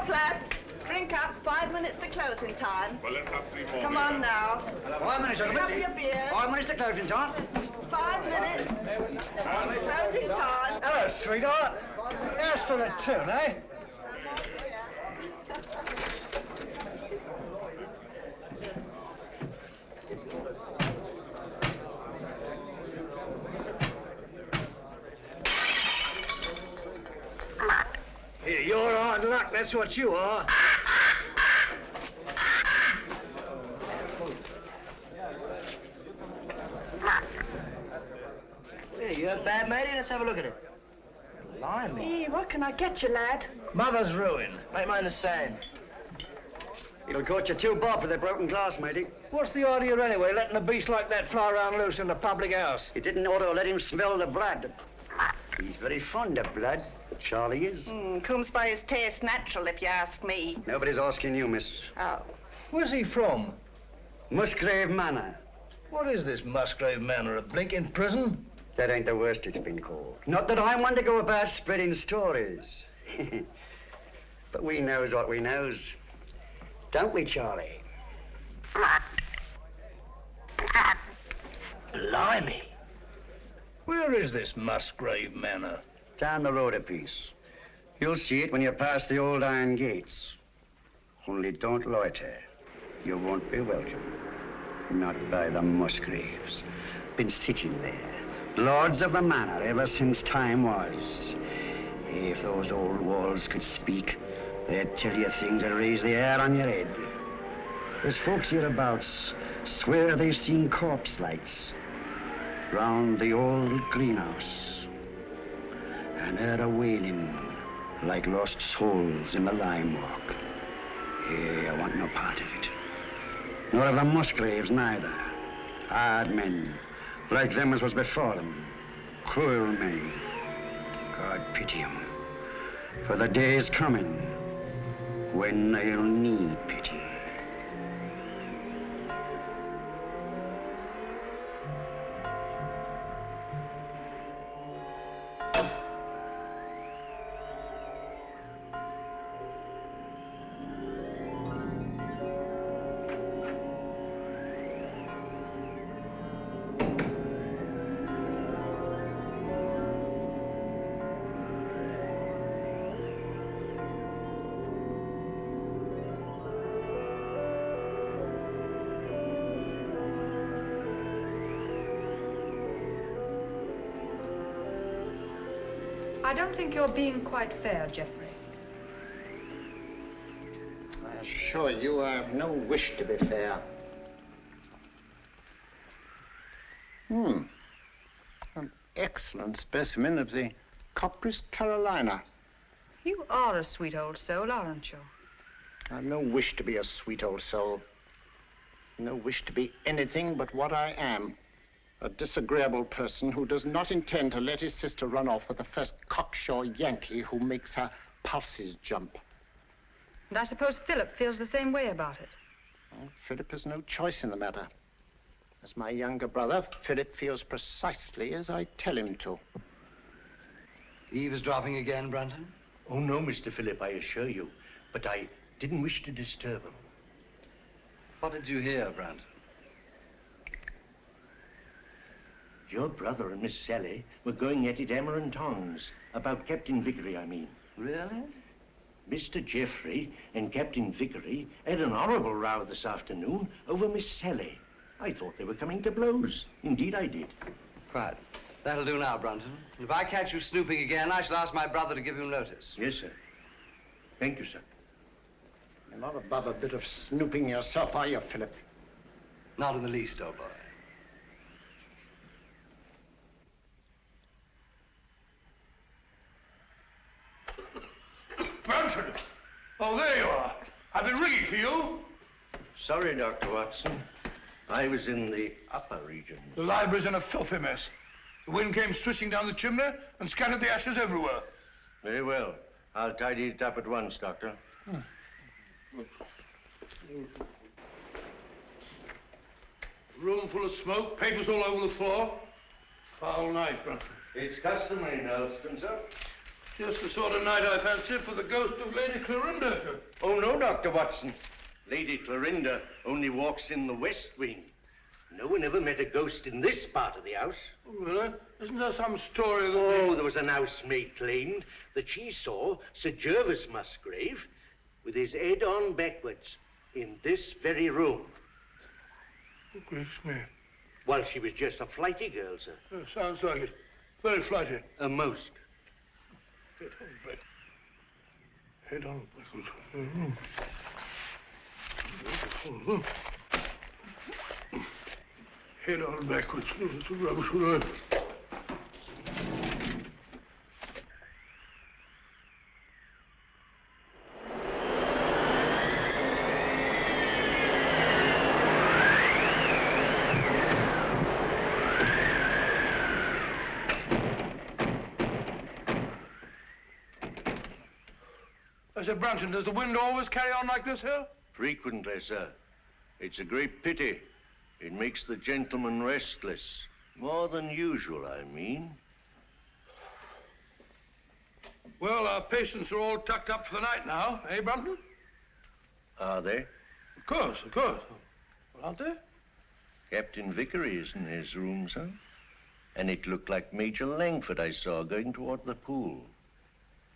up, lads. Drink up. 5 minutes to closing time. Well, let's have 3 more. Come on now. 5 minutes, Pick up your beers. 5 minutes to closing time. 5 minutes. Closing time. Hello, sweetheart. As for the tune, eh? Here, you're hard luck, that's what you are. Hey, you a bad matey? Let's have a look at it. Blimey. Hey, what can I get you, lad? Mother's ruin. Make mine the same. It'll cost you 2 bob for the broken glass, matey. What's the idea anyway, letting a beast like that fly around loose in the public house? You didn't ought to let him smell the blood. He's very fond of blood. Charlie is. Comes by his taste natural, if you ask me. Nobody's asking you, miss. Oh. Where's he from? Musgrave Manor. What is this Musgrave Manor, a blinking prison? That ain't the worst it's been called. Not that I want to go about spreading stories. But we knows what we knows. Don't we, Charlie? Blimey. Where is this Musgrave Manor? Down the road a piece. You'll see it when you pass the old iron gates. Only don't loiter. You won't be welcome. Not by the Musgraves. Been sitting there. Lords of the manor ever since time was. If those old walls could speak, they'd tell you things that raise the hair on your head. There's folks hereabouts swear they've seen corpse lights round the old greenhouse, and heard a wailing like lost souls in the lime walk. Hey, I want no part of it. Nor of the Musgraves neither. Hard men, like them as was before them. Cruel men. God pity 'em. For the day's coming when they'll need pity. I don't think you're being quite fair, Geoffrey. I assure you I have no wish to be fair. An excellent specimen of the Copris Carolina. You are a sweet old soul, aren't you? I have no wish to be a sweet old soul. No wish to be anything but what I am. A disagreeable person who does not intend to let his sister run off with the first cocksure Yankee who makes her pulses jump. And I suppose Philip feels the same way about it. Well, Philip has no choice in the matter. As my younger brother, Philip feels precisely as I tell him to. Eavesdropping again, Brunton? Oh, no, Mr. Philip, I assure you. But I didn't wish to disturb him. What did you hear, Brunton? Your brother and Miss Sally were going at it hammer and tongs. About Captain Vickery, I mean. Really? Mr. Geoffrey and Captain Vickery had an horrible row this afternoon over Miss Sally. I thought they were coming to blows. Indeed, I did. Right. That'll do now, Brunton. If I catch you snooping again, I shall ask my brother to give you notice. Yes, sir. Thank you, sir. You're not above a bit of snooping yourself, are you, Philip? Not in the least, old boy. Brunton! Oh, there you are. I've been ringing for you. Sorry, Dr. Watson. I was in the upper region. The library's in a filthy mess. The wind came swishing down the chimney and scattered the ashes everywhere. Very well. I'll tidy it up at once, Doctor. Room full of smoke, papers all over the floor. Foul night, Brunton. It's customary in Elston, sir. Just the sort of night I fancy for the ghost of Lady Clorinda. Oh, no, Dr. Watson. Lady Clorinda only walks in the West Wing. No one ever met a ghost in this part of the house. Oh, really? Isn't there some story that... Oh, there was an housemaid claimed that she saw Sir Gervas Musgrave with his head on backwards in this very room. Oh, gracious me. While she was just a flighty girl, sir. Oh, sounds like it. Very flighty. Most. Head on backwards. Head on backwards. Head on backwards. Oh, that's a rubbish word. I said, Brunton, does the wind always carry on like this here? Frequently, sir. It's a great pity. It makes the gentleman restless. More than usual, I mean. Well, our patients are all tucked up for the night now, eh, Brunton? Are they? Of course, of course. Well, aren't they? Captain Vickery is in his room, sir. And it looked like Major Langford I saw going toward the pool.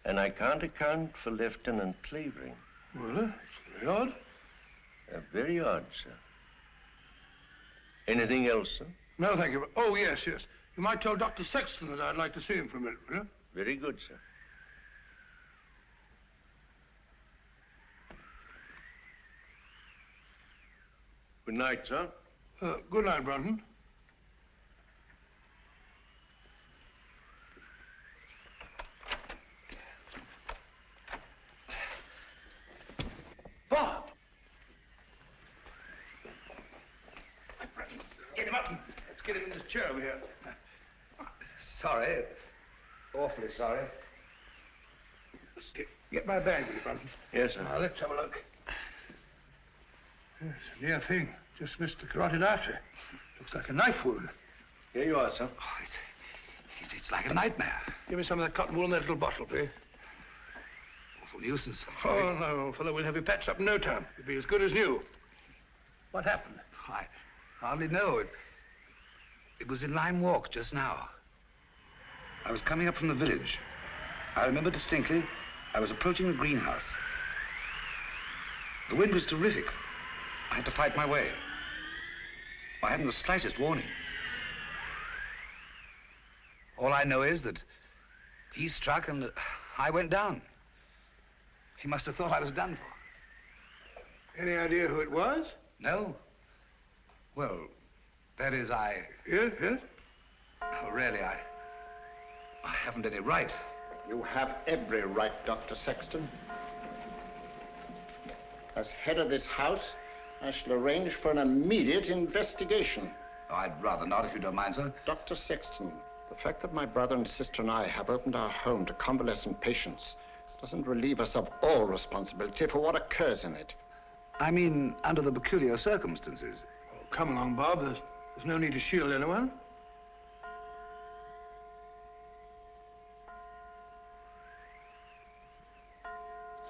And I can't account for Lieutenant Clavering. Well, it's very odd. Very odd, sir. Anything else, sir? No, thank you. Oh, yes, yes. You might tell Dr. Sexton that I'd like to see him for a minute, will you? Very good, sir. Good night, sir. Good night, Brunton. Bob! Get him up. Let's get him in this chair over here. Sorry. Awfully sorry. Get my bag, will you, Brunton? Yes, sir. Now, let's have a look. Yes, a near thing. Just missed the carotid artery. Looks like a knife wound. Here you are, sir. Oh, it's like a nightmare. Give me some of that cotton wool in that little bottle, please. Awful nuisance. Oh, no, old fellow, we'll have you patched up in no time. You'll be as good as new. What happened? I hardly know. It was in Lime Walk just now. I was coming up from the village. I remember distinctly, I was approaching the greenhouse. The wind was terrific. I had to fight my way. I hadn't the slightest warning. All I know is that he struck and I went down. He must have thought I was done for. Any idea who it was? No. Well, that is, Yes, yes? Oh, really, I haven't any right. You have every right, Dr. Sexton. As head of this house, I shall arrange for an immediate investigation. Oh, I'd rather not, if you don't mind, sir. Dr. Sexton, the fact that my brother and sister and I have opened our home to convalescent patients doesn't relieve us of all responsibility for what occurs in it. I mean, under the peculiar circumstances. Oh, come along, Bob. There's no need to shield anyone.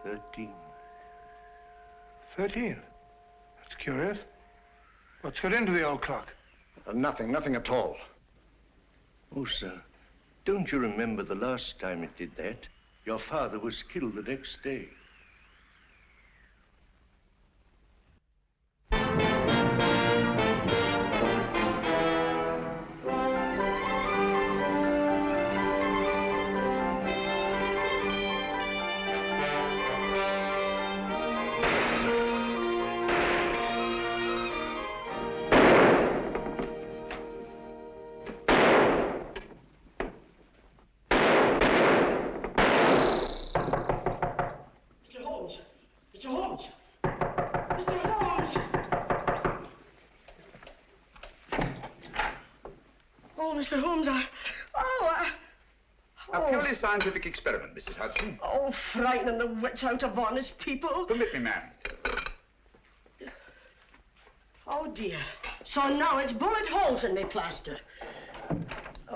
$13. 13. That's curious. What's got into the old clock? Nothing at all. Oh, sir, don't you remember the last time it did that? Your father was killed the next day. Mr. Holmes, A purely scientific experiment, Mrs. Hudson. Oh, frightening the wits out of honest people. Permit me, ma'am. Oh, dear. So now it's bullet holes in me plaster.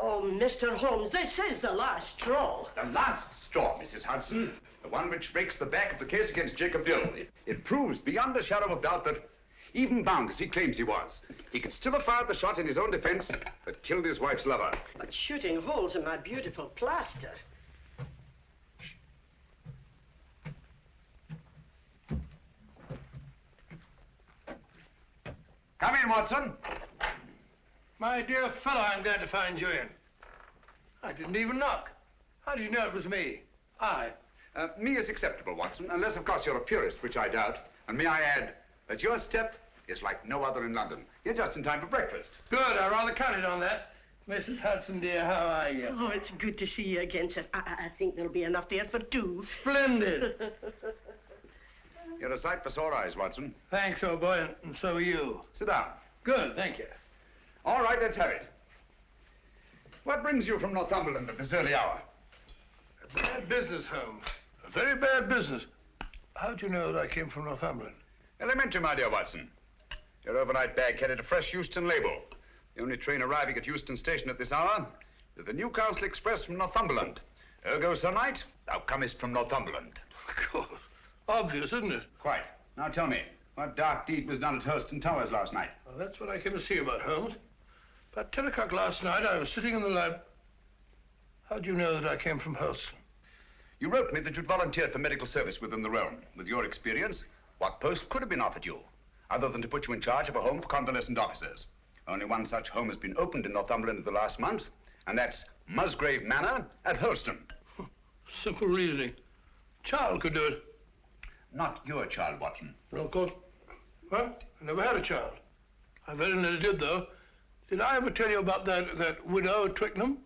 Oh, Mr. Holmes, this is the last straw. The last straw, Mrs. Hudson. The one which breaks the back of the case against Jacob Dill. It proves beyond a shadow of doubt that, even bound as he claims he was, he could still have fired the shot in his own defense that killed his wife's lover. But shooting holes in my beautiful plaster. Come in, Watson. My dear fellow, I'm glad to find you in. I didn't even knock. How did you know it was me? Me is acceptable, Watson, unless, of course, you're a purist, which I doubt. And may I add that your step is like no other in London. You're just in time for breakfast. Good, I rather counted on that. Mrs. Hudson, dear, how are you? Oh, it's good to see you again, sir. I think there'll be enough there for two. Splendid. You're a sight for sore eyes, Watson. Thanks, old boy, and so are you. Sit down. Good, thank you. All right, let's have it. What brings you from Northumberland at this early hour? A bad business, Holmes. A very bad business. How'd you know that I came from Northumberland? Elementary, my dear Watson. Your overnight bag carried a fresh Euston label. The only train arriving at Euston Station at this hour is the Newcastle Express from Northumberland. Ergo, Sir Knight, thou comest from Northumberland. Of course. Obvious, isn't it? Quite. Now tell me, what dark deed was done at Hurlstone Towers last night? Well, that's what I came to see you about, Holmes. About 10 o'clock last night, I was sitting in the lab. How'd you know that I came from Hurlstone? You wrote me that you'd volunteered for medical service within the realm. With your experience, what post could have been offered you, other than to put you in charge of a home for convalescent officers? Only one such home has been opened in Northumberland in the last month, and that's Musgrave Manor at Hurlstone. Simple reasoning. Child could do it. Not your child, Watson. No, of course. Well, I never had a child. I very nearly did, though. Did I ever tell you about that widow at Twickenham?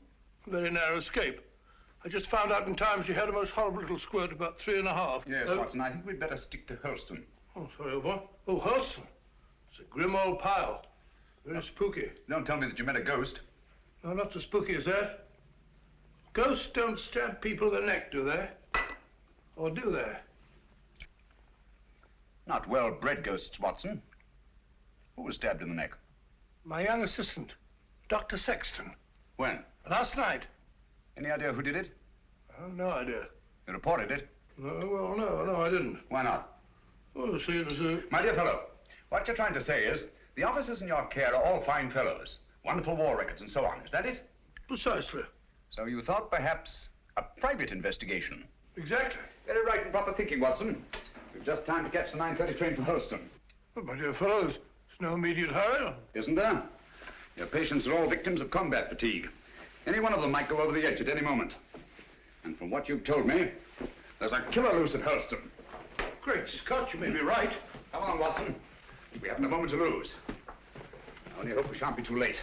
Very narrow escape. I just found out in time she had a most horrible little squirt, about 3½. Yes, Watson, I think we'd better stick to Hurlstone. Oh, sorry, old boy. Oh, Hurlstone. It's a grim old pile. Very spooky. Don't tell me that you met a ghost. No, not so spooky as that. Ghosts don't stab people in the neck, do they? Or do they? Not well-bred ghosts, Watson. Who was stabbed in the neck? My young assistant, Dr. Sexton. When? Last night. Any idea who did it? Oh, no idea. You reported it? Well, no, I didn't. Why not? Oh, see, it was My dear fellow, what you're trying to say is the officers in your care are all fine fellows, wonderful war records and so on. Is that it? Precisely. So you thought perhaps a private investigation? Exactly. Very right and proper thinking, Watson. We've just time to catch the 9:30 train for Hurlstone. But, my dear fellows, there's no immediate hurry. Isn't there? Your patients are all victims of combat fatigue. Any one of them might go over the edge at any moment. And from what you've told me, there's a killer loose at Hurlstone. Great Scott, you may be right. Come on, Watson. We haven't a moment to lose. I only hope we shan't be too late.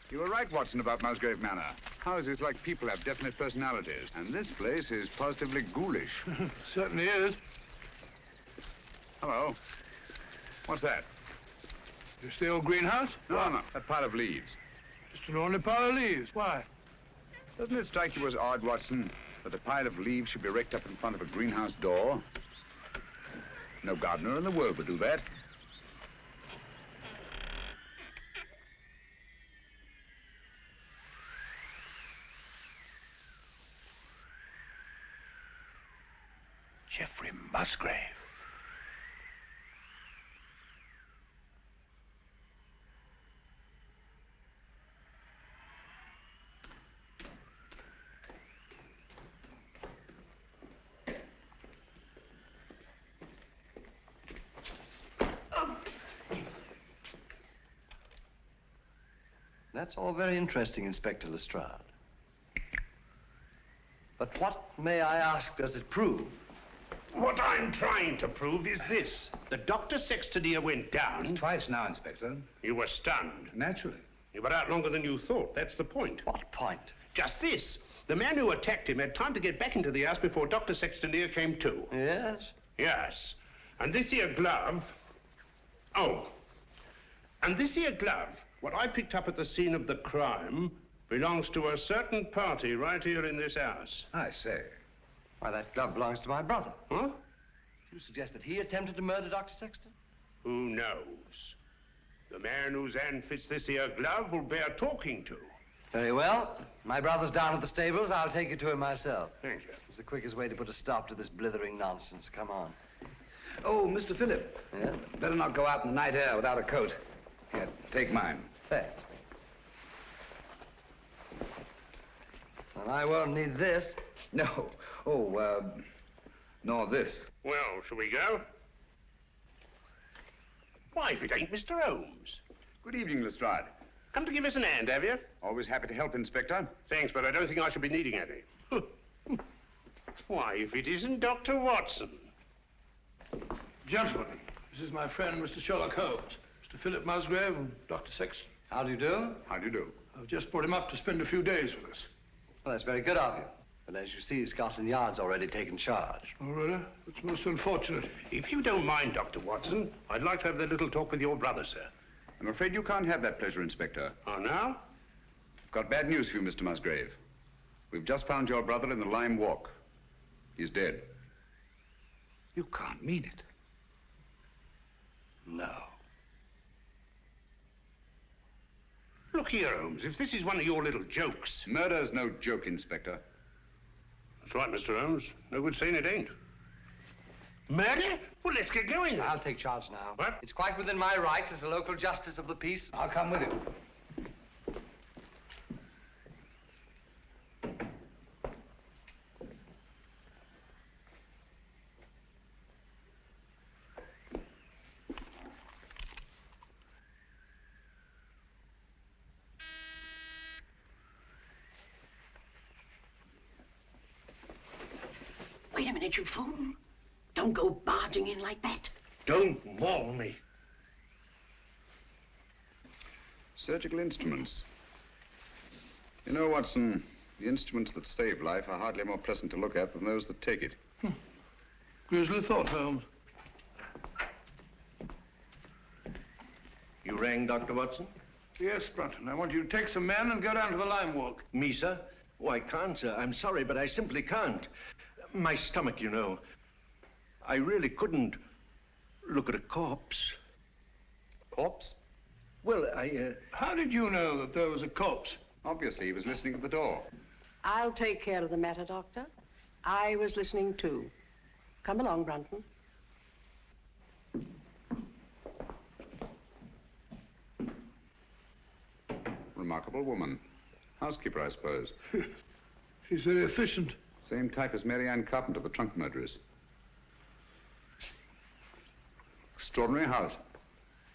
You were right, Watson, about Musgrave Manor. Houses like people have definite personalities, and this place is positively ghoulish. Certainly is. Hello. What's that? Just the old greenhouse? No, that pile of leaves. Just an ordinary pile of leaves. Why? Doesn't it strike you as odd, Watson, that a pile of leaves should be raked up in front of a greenhouse door? No gardener in the world would do that. Geoffrey Musgrave. That's all very interesting, Inspector Lestrade. But what, may I ask, does it prove? What I'm trying to prove is this. The Dr. Sexton here went down. Twice now, Inspector. You were stunned. Naturally. You were out longer than you thought. That's the point. What point? Just this. The man who attacked him had time to get back into the house before Dr. Sexton here came to. Yes? Yes. And this here glove... Oh. And this here glove, what I picked up at the scene of the crime, belongs to a certain party right here in this house. I say. Why, that glove belongs to my brother. Huh? You suggest that he attempted to murder Dr. Sexton? Who knows? The man whose hand fits this here glove will bear talking to. Very well. My brother's down at the stables. I'll take you to him myself. Thank you. It's the quickest way to put a stop to this blithering nonsense. Come on. Oh, Mr. Phillip. Yeah? Better not go out in the night air without a coat. Here, take mine. Thanks. And I won't need this. No. Oh, nor this. Well, shall we go? Why, if it ain't Mr. Holmes. Good evening, Lestrade. Come to give us an hand, have you? Always happy to help, Inspector. Thanks, but I don't think I shall be needing any. Why, if it isn't Dr. Watson. Gentlemen, this is my friend, Mr. Sherlock Holmes, Mr. Philip Musgrave and Dr. Sexton. How do you do? How do you do? I've just brought him up to spend a few days with us. Well, that's very good of you. But as you see, Scotland Yard's already taken charge. Oh, really? It's most unfortunate. If you don't mind, Dr. Watson, I'd like to have that little talk with your brother, sir. I'm afraid you can't have that pleasure, Inspector. Oh, now? Got bad news for you, Mr. Musgrave. We've just found your brother in the Lime Walk. He's dead. You can't mean it. No. Look here, Holmes, if this is one of your little jokes... Murder's no joke, Inspector. That's right, Mr. Holmes. No good saying it ain't. Murder? Well, let's get going. I'll take charge now. What? It's quite within my rights as a local justice of the peace. I'll come with you. Wait a minute, you fool. Don't go barging in like that. Don't maul me. Surgical instruments. You know, Watson, the instruments that save life are hardly more pleasant to look at than those that take it. Grisly thought, Holmes. You rang, Dr. Watson? Yes, Brunton. I want you to take some men and go down to the Lime Walk. Me, sir? Oh, I can't, sir. I'm sorry, but I simply can't. My stomach, you know. I really couldn't look at a corpse. Corpse? Well, How did you know that there was a corpse? Obviously, he was listening at the door. I'll take care of the matter, Doctor. I was listening too. Come along, Brunton. Remarkable woman. Housekeeper, I suppose. She's very efficient. Same type as Mary Ann Carpenter, the trunk murderess. Extraordinary house.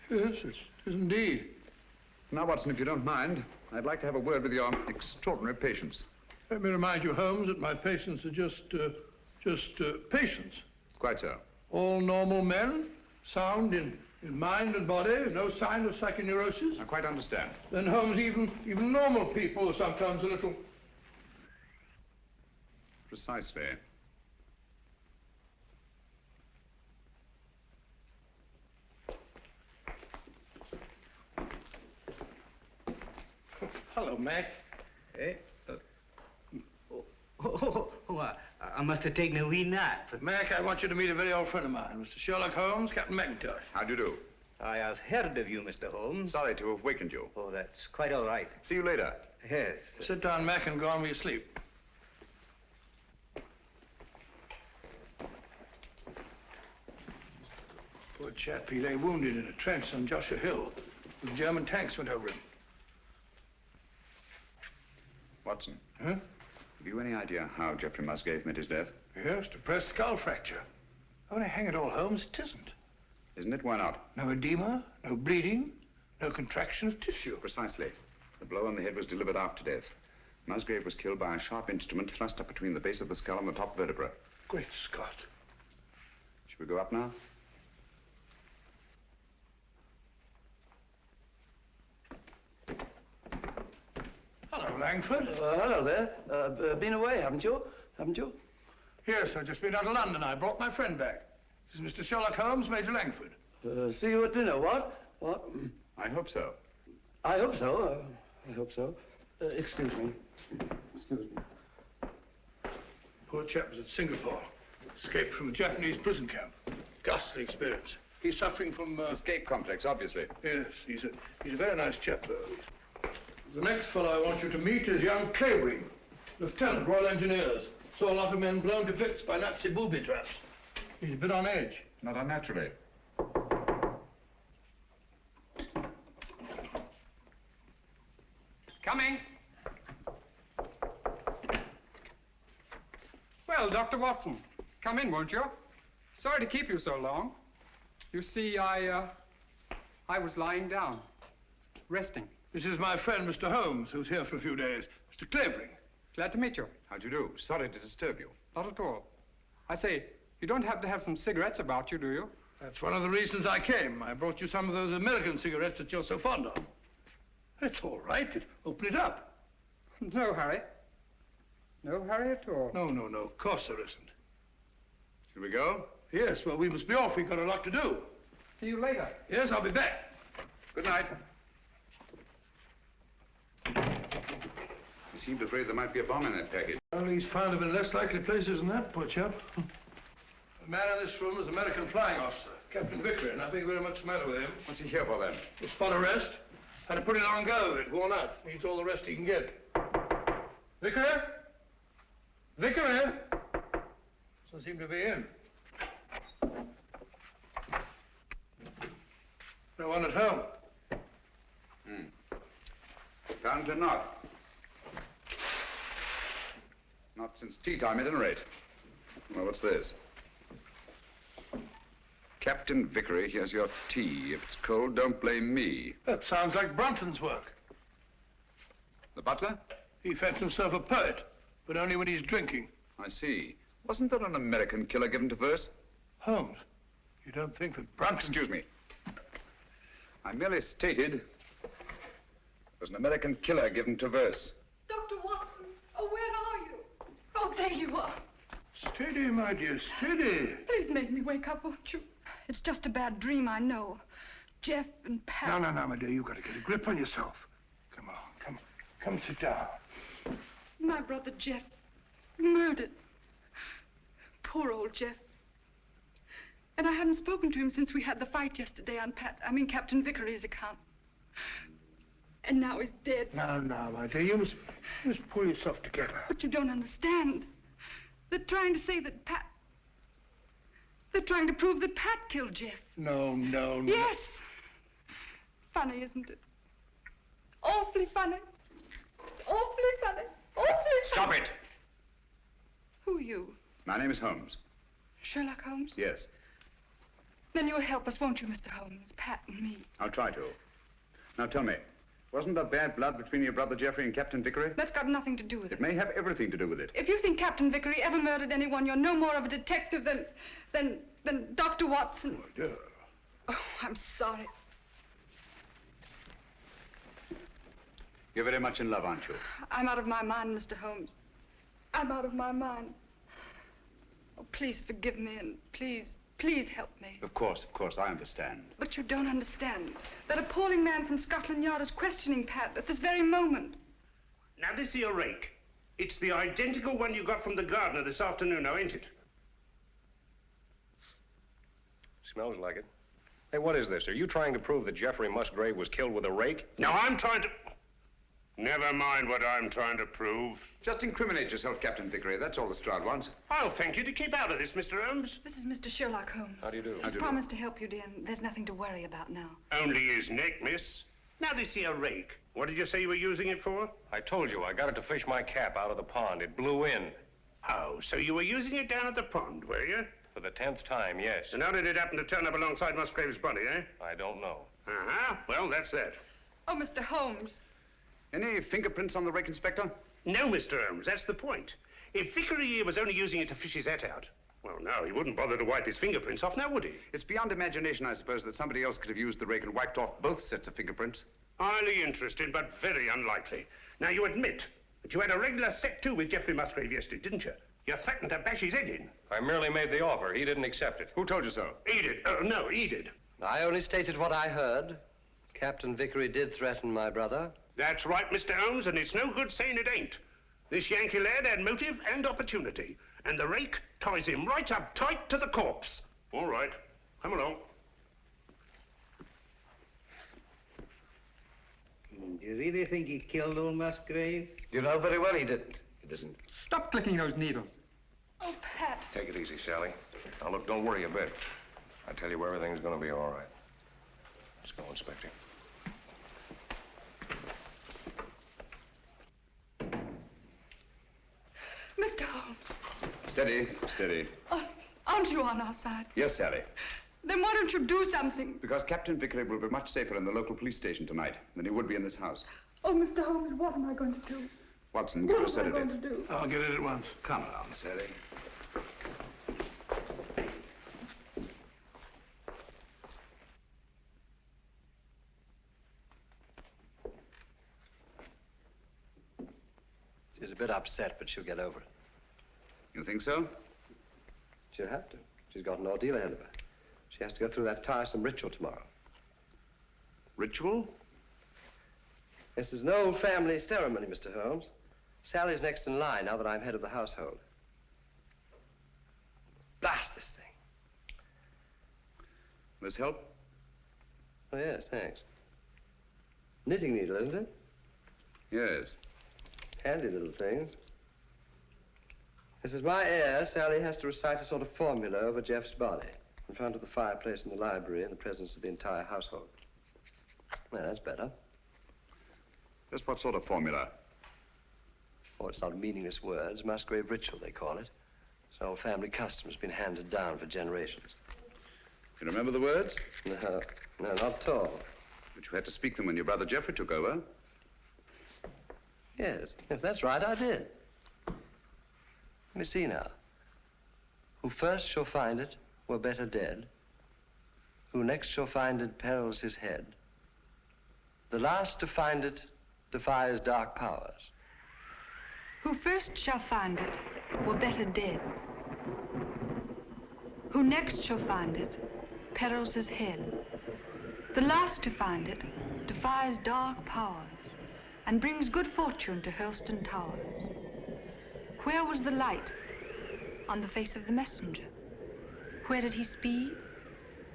Yes, it is indeed. Now, Watson, if you don't mind, I'd like to have a word with your extraordinary patients. Let me remind you, Holmes, that my patients are just patients. Quite so. All normal men, sound in mind and body, no sign of psychoneurosis. I quite understand. Then, Holmes, even normal people are sometimes a little... Precisely. Hello, Mac. Eh? I must have taken a wee nap. Mac, I want you to meet a very old friend of mine, Mr. Sherlock Holmes, Captain McIntosh. How do you do? I have heard of you, Mr. Holmes. Sorry to have wakened you. Oh, that's quite all right. See you later. Yes. Sit down, Mac, and go on with your sleep. Poor chap, he lay wounded in a trench on Joshua Hill. The German tanks went over him. Watson. Huh? Have you any idea how Geoffrey Musgrave met his death? Yes, depressed skull fracture. Only hang it all, Holmes, it isn't. Isn't it? Why not? No edema, no bleeding, no contraction of tissue. Precisely. The blow on the head was delivered after death. Musgrave was killed by a sharp instrument thrust up between the base of the skull and the top vertebra. Great Scott. Shall we go up now? Hello, Langford. Hello there. Been away, haven't you? Haven't you? Yes, I've just been out of London. I brought my friend back. This is Mr. Sherlock Holmes, Major Langford. See you at dinner, what? What? I hope so. I hope so. I hope so. Excuse me. Excuse me. Poor chap was at Singapore. Escaped from a Japanese prison camp. Ghastly experience. He's suffering from... Escape complex, obviously. Yes, he's a very nice chap, though. The next fellow I want you to meet is young Clavering, Lieutenant, Royal Engineers. Saw a lot of men blown to bits by Nazi booby traps. He's a bit on edge. Not unnaturally. Coming. Well, Dr. Watson, come in, won't you? Sorry to keep you so long. You see, I was lying down, resting. This is my friend, Mr. Holmes, who's here for a few days. Mr. Clavering. Glad to meet you. How do you do? Sorry to disturb you. Not at all. I say, you don't happen to have some cigarettes about you, do you? That's one of the reasons I came. I brought you some of those American cigarettes that you're so fond of. It's all right. Open it up. No hurry. No hurry at all. No. Of course there isn't. Shall we go? Yes, well, we must be off. We've got a lot to do. See you later. Yes, I'll be back. Good night. He seemed afraid there might be a bomb in that package. Well, he's found him in less likely places than that, poor chap. The man in this room is an American flying officer, Captain Vickery. Nothing very much the matter with him. What's he here for, then? A spot arrest. Had a pretty long go of it, worn out. Needs all the rest he can get. Vickery? Vickery? Doesn't seem to be in. No one at home. Found to not. Not since tea time, at any rate. Well, what's this? Captain Vickery, here's your tea. If it's cold, don't blame me. That sounds like Brunton's work. The butler? He fancies himself a poet, but only when he's drinking. I see. Wasn't there an American killer given to verse? Holmes, you don't think that Brunton... Excuse me. I merely stated there's an American killer given to verse. Dr. Watson, oh, where are you? Oh, there you are. Steady, my dear, steady. Please make me wake up, won't you? It's just a bad dream, I know. Jeff and Pat... No, my dear, you've got to get a grip on yourself. Come on, come sit down. My brother Jeff, murdered. Poor old Jeff. And I hadn't spoken to him since we had the fight yesterday on Captain Vickery's account. And now he's dead. No, my dear, you must pull yourself together. But you don't understand. They're trying to say that Pat... They're trying to prove that Pat killed Jeff. No. Yes. Funny, isn't it? Awfully funny. Awfully funny. Awfully funny. Stop it! Who are you? My name is Holmes. Sherlock Holmes? Yes. Then you'll help us, won't you, Mr. Holmes? Pat and me. I'll try to. Now tell me, wasn't there bad blood between your brother Jeffrey and Captain Vickery? That's got nothing to do with it. It may have everything to do with it. If you think Captain Vickery ever murdered anyone, you're no more of a detective than Dr. Watson. Oh, dear. Oh, I'm sorry. You're very much in love, aren't you? I'm out of my mind, Mr. Holmes. I'm out of my mind. Oh, please forgive me and please help me. Of course, I understand. But you don't understand. That appalling man from Scotland Yard is questioning Pat at this very moment. Now, this here rake, it's the identical one you got from the gardener this afternoon, now, ain't it? Smells like it. Hey, what is this? Are you trying to prove that Jeffrey Musgrave was killed with a rake? No, I'm trying to... Never mind what I'm trying to prove. Just incriminate yourself, Captain Vickery. That's all the Stroud wants. I'll thank you to keep out of this, Mr. Holmes. This is Mr. Sherlock Holmes. How do you do? He's promised to help you, dear, and there's nothing to worry about now. Only his neck, miss. Now, this here rake, what did you say you were using it for? I told you, I got it to fish my cap out of the pond. It blew in. Oh, so you were using it down at the pond, were you? For the 10th time, yes. And how did it happen to turn up alongside Musgrave's body, eh? I don't know. Uh-huh. Well, that's that. Oh, Mr. Holmes. Any fingerprints on the rake, Inspector? No, Mr. Holmes, that's the point. If Vickery here was only using it to fish his hat out, well, no, he wouldn't bother to wipe his fingerprints off, now would he? It's beyond imagination, I suppose, that somebody else could have used the rake and wiped off both sets of fingerprints. Highly interesting, but very unlikely. Now, you admit that you had a regular set-to with Jeffrey Musgrave yesterday, didn't you? You threatened to bash his head in. I merely made the offer. He didn't accept it. Who told you so? He did. No, he did. I only stated what I heard. Captain Vickery did threaten my brother. That's right, Mr. Holmes, and it's no good saying it ain't. This Yankee lad had motive and opportunity, and the rake ties him right up tight to the corpse. All right, come along. Do you really think he killed old Musgrave? You know very well he didn't. He doesn't. Stop clicking those needles. Oh, Pat. Take it easy, Sally. Now, look, don't worry a bit. I tell you, everything's going to be all right. Let's go, Inspector. Mr. Holmes. Steady, steady. Aren't you on our side? Yes, Sally. Then why don't you do something? Because Captain Vickery will be much safer in the local police station tonight than he would be in this house. Oh, Mr. Holmes, what am I going to do? Watson, give her a What am I sedative. going to do? I'll get it at once. Come along, Sally. She's a bit upset, but she'll get over it. You think so? She'll have to. She's got an ordeal ahead of her. She has to go through that tiresome ritual tomorrow. Ritual? This is an old family ceremony, Mr. Holmes. Sally's next in line now that I'm head of the household. Blast this thing. This help? Oh, yes, thanks. Knitting needle, isn't it? Yes. Handy little things. This is my heir. Sally has to recite a sort of formula over Jeff's body in front of the fireplace in the library in the presence of the entire household. Well, that's better. Just what sort of formula? Oh, it's not meaningless words. Musgrave ritual, they call it. It's an old family custom. It's been handed down for generations. You remember the words? No, not at all. But you had to speak them when your brother Geoffrey took over. Yes, that's right, I did. Let me see now. Who first shall find it were better dead. Who next shall find it perils his head. The last to find it defies dark powers. Who first shall find it were better dead. Who next shall find it perils his head. The last to find it defies dark powers and brings good fortune to Hurlstone Towers. Where was the light on the face of the messenger? Where did he speed?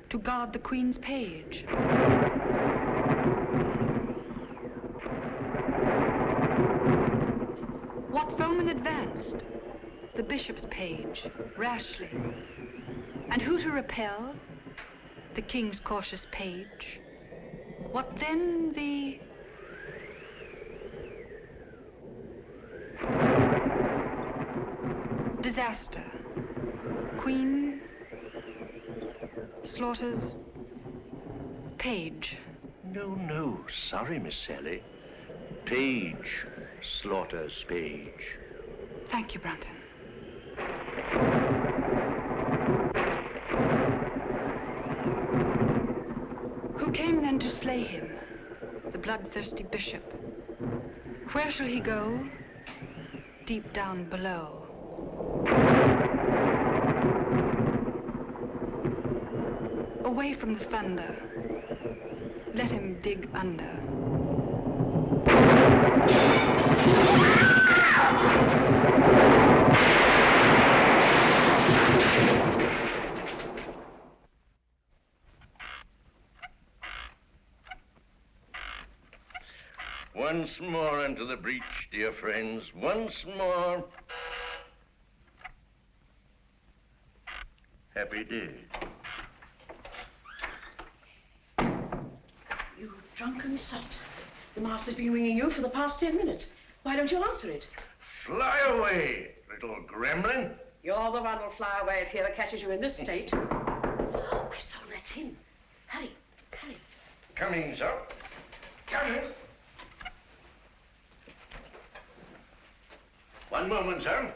To guard the Queen's page. What foeman advanced? The bishop's page, rashly. And who to repel? The king's cautious page. What then the... disaster. Queen slaughters page. No, sorry, Miss Sally. Page slaughters page. Thank you, Brunton. Who came then to slay him? The bloodthirsty bishop. Where shall he go? Deep down below. Away from the thunder. Let him dig under. Once more into the breach, dear friends. Once more. Happy day. You drunken sot. The master's been ringing you for the past 10 minutes. Why don't you answer it? Fly away, little gremlin. You're the one who'll fly away if he ever catches you in this state. Oh, my soul, that's him. Hurry, hurry. Coming, sir. Coming. One moment, sir.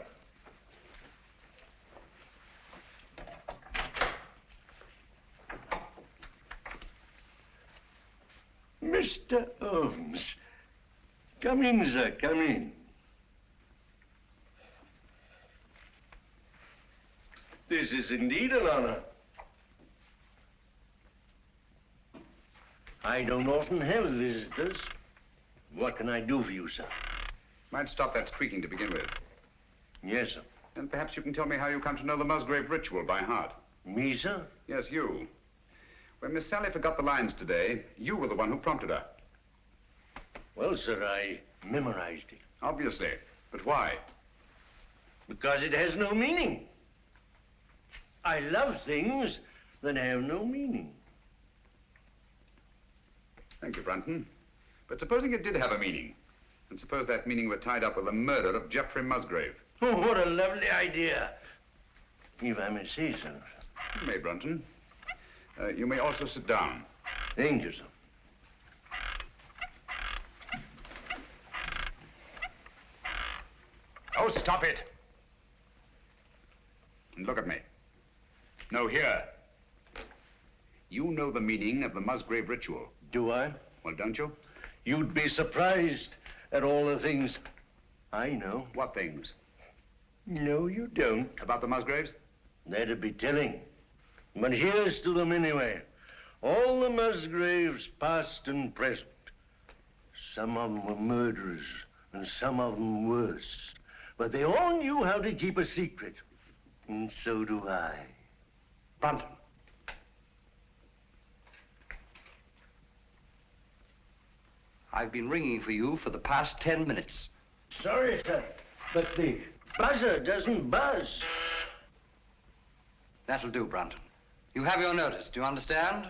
Mr. Holmes. Come in, sir, come in. This is indeed an honor. I don't often have visitors. What can I do for you, sir? Might stop that squeaking to begin with. Yes, sir. Then perhaps you can tell me how you come to know the Musgrave ritual by heart. Me, sir? Yes, you. When Miss Sally forgot the lines today, you were the one who prompted her. Well, sir, I memorized it. Obviously. But why? Because it has no meaning. I love things that have no meaning. Thank you, Brunton. But supposing it did have a meaning, and suppose that meaning were tied up with the murder of Geoffrey Musgrave. Oh, what a lovely idea. If I may say so. You may, Brunton. You may also sit down. Thank you, sir. Oh, stop it. And look at me. No, here. You know the meaning of the Musgrave ritual. Do I? Well, don't you? You'd be surprised at all the things I know. What things? No, you don't. About the Musgraves? That'd be telling. But here's to them anyway. All the Musgraves, past and present. Some of them were murderers, and some of them worse. But they all knew how to keep a secret. And so do I. Brunton. I've been ringing for you for the past 10 minutes. Sorry, sir, but the buzzer doesn't buzz. That'll do, Brunton. You have your notice, do you understand?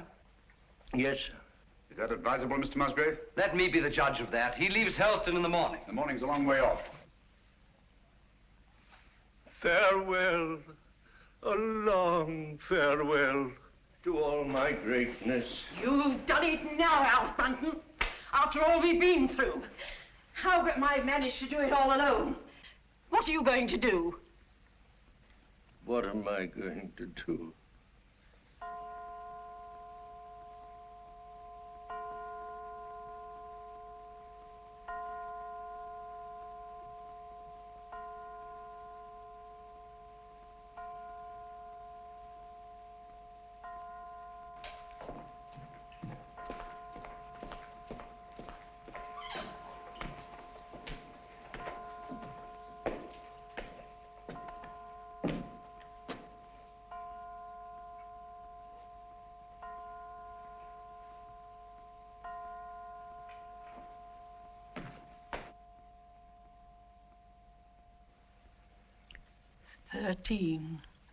Yes, sir. Is that advisable, Mr. Musgrave? Let me be the judge of that. He leaves Helston in the morning. The morning's a long way off. Farewell, a long farewell to all my greatness. You've done it now, Alf Brunton. After all we've been through. How am I managed to do it all alone? What are you going to do? What am I going to do?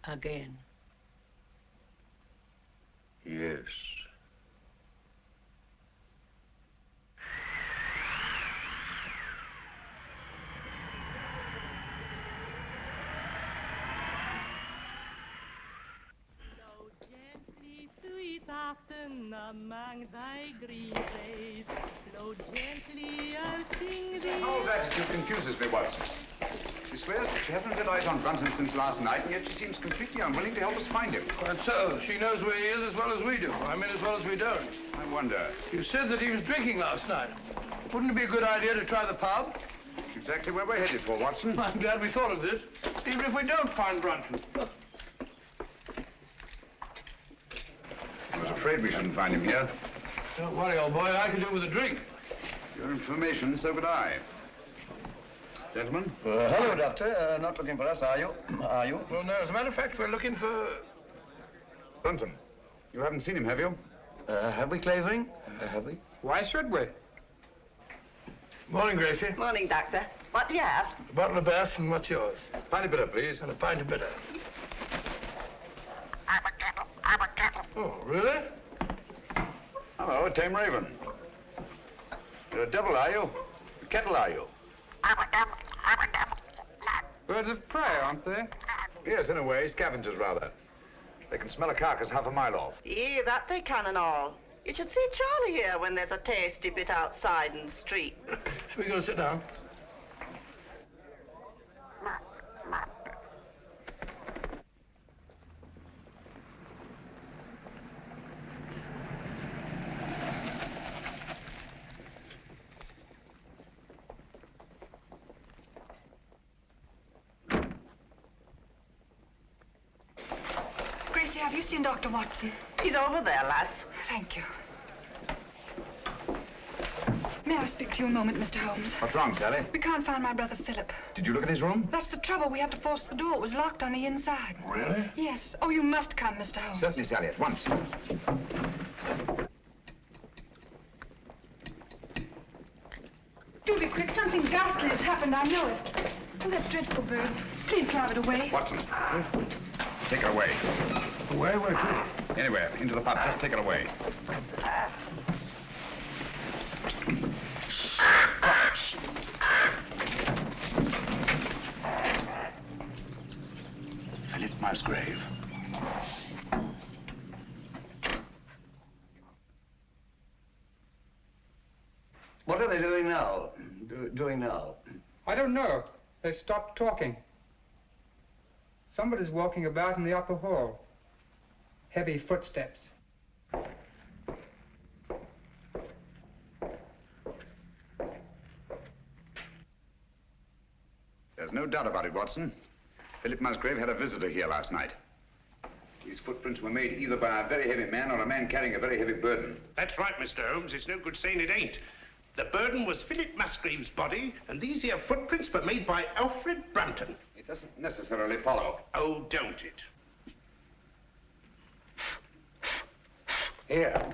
Again. Yes. Afton among thy green trees, flow gently, I'll sing Miss thee. Howell's attitude confuses me, Watson. She swears that she hasn't set eyes on Brunton since last night, and yet she seems completely unwilling to help us find him. Quite so. She knows where he is as well as we do. I mean, as well as we don't. I wonder. You said that he was drinking last night. Wouldn't it be a good idea to try the pub? Exactly where we're headed for, Watson. I'm glad we thought of this, even if we don't find Brunton. I was afraid we shouldn't find him here. Don't worry, old boy. I could do with a drink. Your information, so could I. Gentlemen? Hello, Doctor. Not looking for us, are you? Are you? Well, no. As a matter of fact, we're looking for... Brunton. You haven't seen him, have you? Have we, Clavering? Have we? Why should we? Morning, Gracie. Morning, Doctor. What do you have? A bottle of Bass, and what's yours? Pint of bitter, please. And a pint of bitter. Oh, really? Hello, a tame raven. You're a devil, are you? A kettle, are you? Birds of prey, aren't they? Yes, in a way. Scavengers, rather. They can smell a carcass half a mile off. Yeah, that they can and all. You should see Charlie here when there's a tasty bit outside in the street. Shall we go sit down? Gracie, have you seen Dr. Watson? He's over there, lass. Thank you. May I speak to you a moment, Mr. Holmes? What's wrong, Sally? We can't find my brother Philip. Did you look in his room? That's the trouble. We had to force the door. It was locked on the inside. Really? Yes. Oh, you must come, Mr. Holmes. Certainly, Sally, at once. Do be quick. Something ghastly has happened. I know it. Oh, that dreadful bird. Please drive it away. Watson, take her away. Away? Where to? Anywhere, into the pub. Just take her away. Philip Musgrave. What are they doing now? Doing now? I don't know. They stopped talking. Somebody's walking about in the upper hall. Heavy footsteps. There's no doubt about it, Watson. Philip Musgrave had a visitor here last night. These footprints were made either by a very heavy man or a man carrying a very heavy burden. That's right, Mr. Holmes. It's no good saying it ain't. The burden was Philip Musgrave's body, and these here footprints were made by Alfred Brunton. It doesn't necessarily follow. Oh, don't it? Here.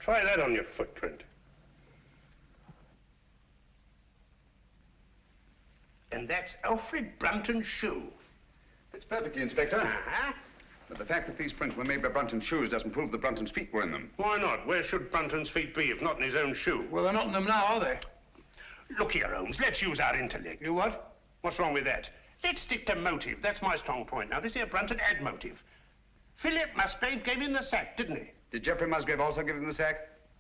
Try that on your footprint. And that's Alfred Brunton's shoe. It's perfectly, Inspector. Uh-huh. But the fact that these prints were made by Brunton's shoes doesn't prove that Brunton's feet were in them. Why not? Where should Brunton's feet be if not in his own shoe? Well, they're not in them now, are they? Look here, Holmes. Let's use our intellect. You what? What's wrong with that? Let's stick to motive. That's my strong point. Now, this here Brunton had motive. Philip Musgrave gave him the sack, didn't he? Did Geoffrey Musgrave also give him the sack?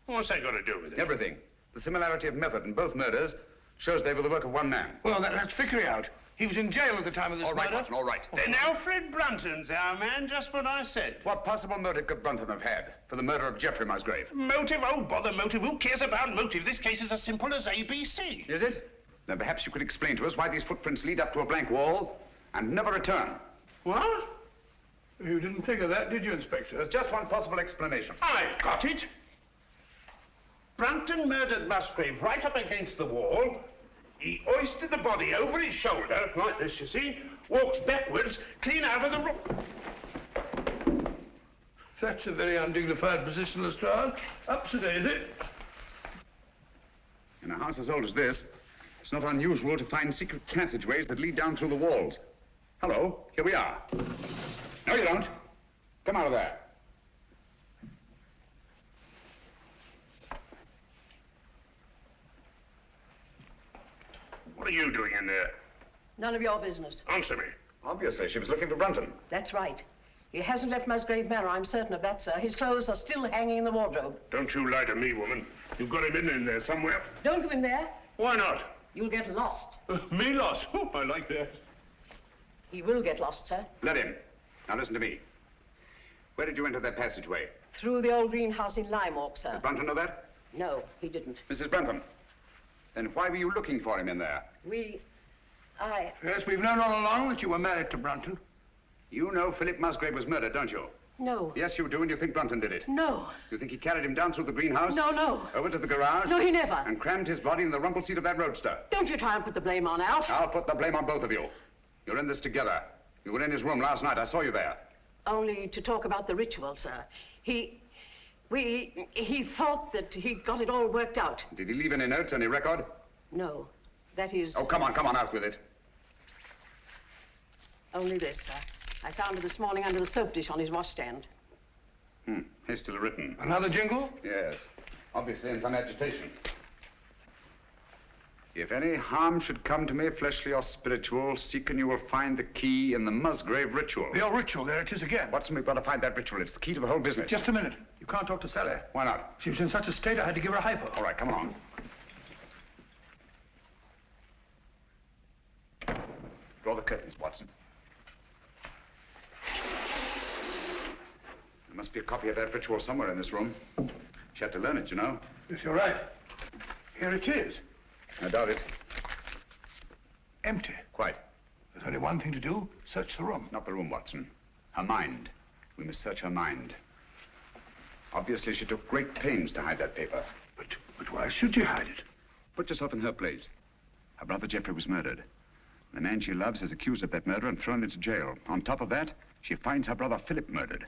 What's that got to do with it? Everything. The similarity of method in both murders shows they were the work of one man. Well, that's Vickery out. He was in jail at the time of this All right, murder. Watson, all right. Then Alfred Brunton's our man, just what I said. What possible motive could Brunton have had for the murder of Geoffrey Musgrave? Motive? Oh, bother motive. Who cares about motive? This case is as simple as ABC. Is it? Then perhaps you could explain to us why these footprints lead up to a blank wall and never return. What? You didn't think of that, did you, Inspector? There's just one possible explanation. I've got it. Brunton murdered Musgrave right up against the wall. He hoisted the body over his shoulder, like this, you see, walks backwards, clean out of the room. That's a very undignified position, Lestrade. Up to daisy. In a house as old as this, it's not unusual to find secret passageways that lead down through the walls. Hello, here we are. No, you don't. Come out of there. What are you doing in there? None of your business. Answer me. Obviously, she was looking for Brunton. That's right. He hasn't left Musgrave Manor, I'm certain of that, sir. His clothes are still hanging in the wardrobe. Don't you lie to me, woman. You've got him in there somewhere. Don't go in there. Why not? You'll get lost. Me lost? Oh, I like that. He will get lost, sir. Let him. Now listen to me. Where did you enter that passageway? Through the old greenhouse in Lime Walk, sir. Did Brunton know that? No, he didn't. Mrs. Brunton, then why were you looking for him in there? Yes, we've known all along that you were married to Brunton. You know Philip Musgrave was murdered, don't you? No. Yes, you do, and you think Brunton did it. No. You think he carried him down through the greenhouse? No. Over to the garage? No, he never. And crammed his body in the rumple seat of that roadster? Don't you try and put the blame on Alf. I'll put the blame on both of you. You're in this together. You were in his room last night. I saw you there. Only to talk about the ritual, sir. He thought that he got it all worked out. Did he leave any notes, any record? No. That is... Oh, come on, out with it. Only this, sir. I found it this morning under the soap dish on his washstand. Hastily written. Another jingle? Yes. Obviously in some agitation. If any harm should come to me, fleshly or spiritual, seek and you will find the key in the Musgrave ritual. The old ritual, there it is again. Watson, we've got to find that ritual. It's the key to the whole business. Just a minute. You can't talk to Sally. Why not? She was in such a state I had to give her a hypo. All right, come on. Draw the curtains, Watson. There must be a copy of that ritual somewhere in this room. She had to learn it, you know. Yes, you're right. Here it is. I doubt it. Empty. Quite. There's only one thing to do. Search the room. Not the room, Watson. Her mind. We must search her mind. Obviously, she took great pains to hide that paper. But why should you hide it? Put yourself in her place. Her brother Jeffrey was murdered. The man she loves is accused of that murder and thrown into jail. On top of that, she finds her brother Philip murdered.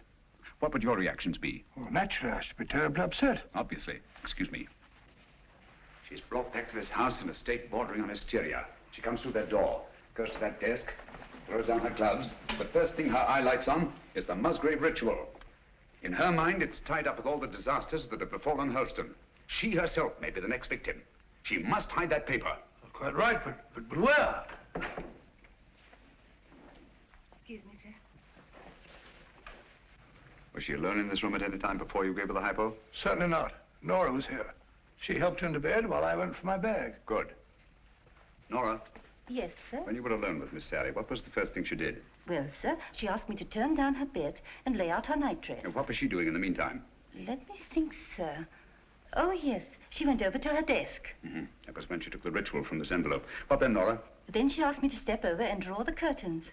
What would your reactions be? Well, naturally, I should be terribly upset. Obviously. Excuse me. She's brought back to this house in a state bordering on hysteria. She comes through that door, goes to that desk, throws down her gloves. The first thing her eye lights on is the Musgrave ritual. In her mind, it's tied up with all the disasters that have befallen Hurlstone. She herself may be the next victim. She must hide that paper. Quite right, but where? Excuse me, sir. Was she alone in this room at any time before you gave her the hypo? Certainly not. Nora was here. She helped her into bed while I went for my bag. Good. Nora, Yes, sir. when you were alone with Miss Sally, what was the first thing she did? Well, sir, she asked me to turn down her bed and lay out her nightdress. And what was she doing in the meantime? Let me think, sir. Oh, yes. She went over to her desk. That was when she took the ritual from this envelope. What then, Nora? Then she asked me to step over and draw the curtains.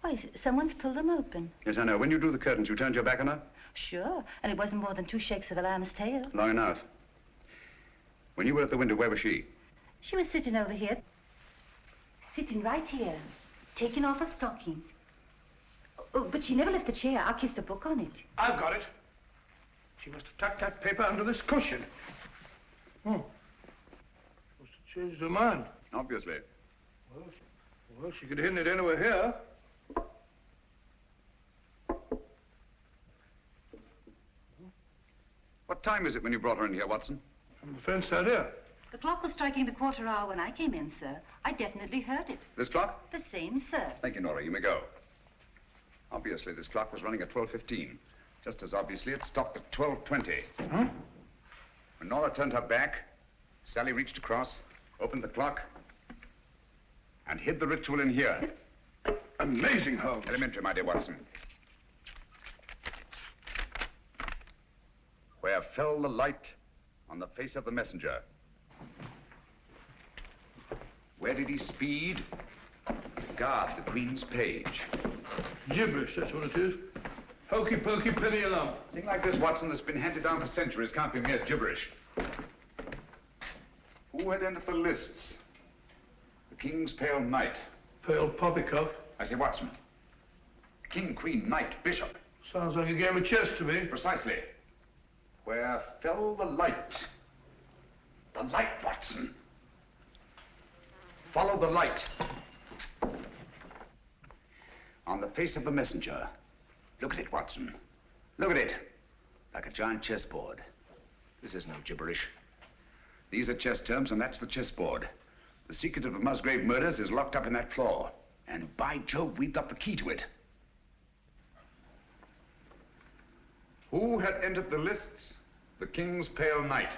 Why, someone's pulled them open. Yes, I know. When you drew the curtains, you turned your back on her? Sure, and it wasn't more than 2 shakes of a lamb's tail. Long enough. When you were at the window, where was she? She was sitting over here. Sitting right here, taking off her stockings. Oh, but she never left the chair. I kissed the book on it. I've got it. She must have tucked that paper under this cushion. Must have changed her mind. Obviously. Well, she could have hidden it anywhere here. What time is it when you brought her in here, Watson? I'm afraid so, dear. The clock was striking the 1/4 hour when I came in, sir. I definitely heard it. This clock? The same, sir. Thank you, Nora. You may go. Obviously, this clock was running at 12:15. Just as obviously, it stopped at 12:20. When Nora turned her back, Sally reached across, opened the clock, and hid the ritual in here. Amazing, Holmes. Elementary, my dear Watson. Where fell the light on the face of the messenger? Where did he speed to guard the Queen's page? Gibberish, that's what it is. Hokey pokey penny a lump. A thing like this, Watson, that's been handed down for centuries can't be mere gibberish. Who had entered the lists? The King's Pale Knight. Pale poppycock. I say, Watson. King, Queen, Knight, Bishop. Sounds like a game of chess to me. Precisely. Where fell the light? The light, Watson. Follow the light. On the face of the messenger. Look at it, Watson. Look at it. Like a giant chessboard. This is no gibberish. These are chess terms, and that's the chessboard. The secret of the Musgrave murders is locked up in that floor. And by Jove, we've got the key to it. Who had entered the lists? The King's Pale Knight.